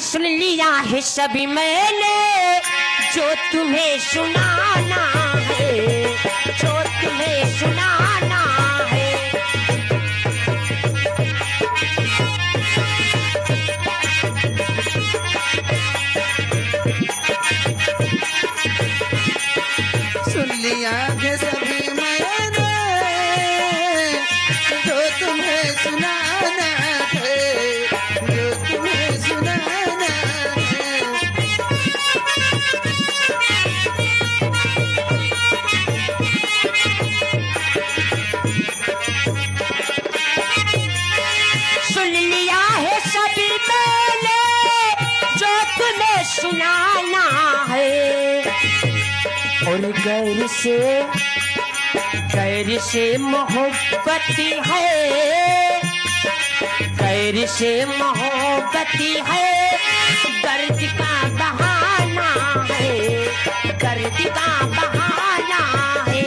सुन लिया है सभी मैंने, जो तुम्हें सुनाना है, जो तुम्हें सुनाना है। सुन लिया है सभी मैंने, जो तुम्हें सुनाना है, जो तुम्हें सुनाना है। सुन लिया है सभी मैंने, जो तुम्हें सुनाना है। और गैर से मोहब्बती है, गैर से मोहब्बती है। दर्द का बहाना है, दर्द का बहाना है।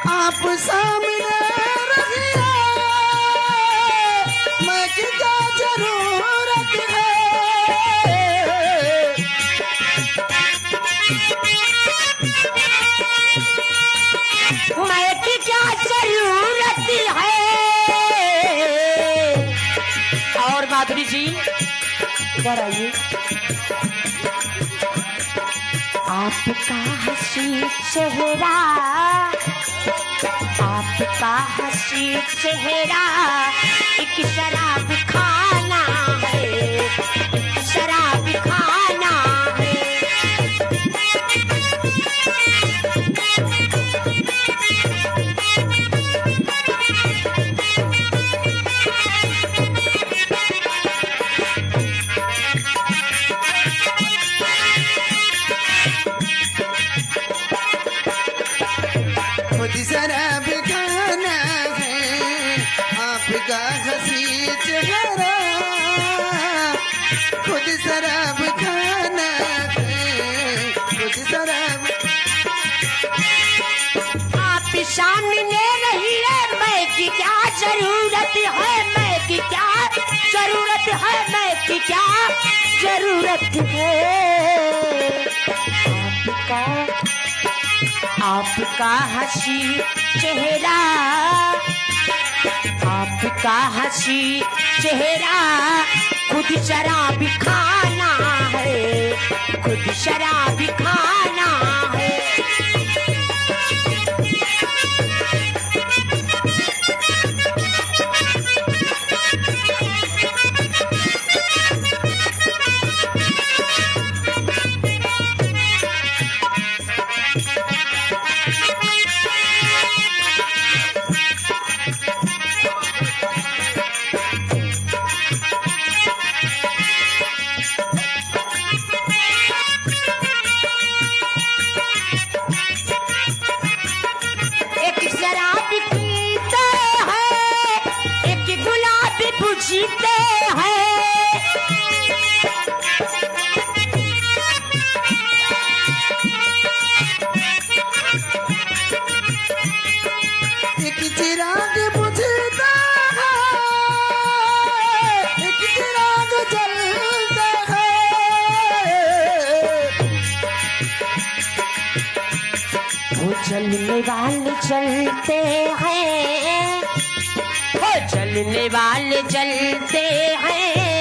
आप सामने रहिए, मैं की क्या जरूरत है। मैं की क्या जरूरत है। और माधुरी जी इधर आइए। आपका हंसी चेहरा, आपका हंसी चेहरा एक शराब खाना है, एक शराब खाना है। खुद शराब खाना है, आपका हंसी चेहरा। खुद शराब खाना है, खुद शराब। आप सामने रहिए, मैं की क्या जरूरत है, मैं की क्या जरूरत है, मैं की क्या जरूरत है। आपका हंसी चेहरा, आपका हंसी चेहरा खुद शराब खाना है, खुद शराब खाना है। जीते हैं। एक चिराग बुझता है, एक चिराग जलता है। वो जलने वाले जलते हैं, वो जलने वाले जलते हैं।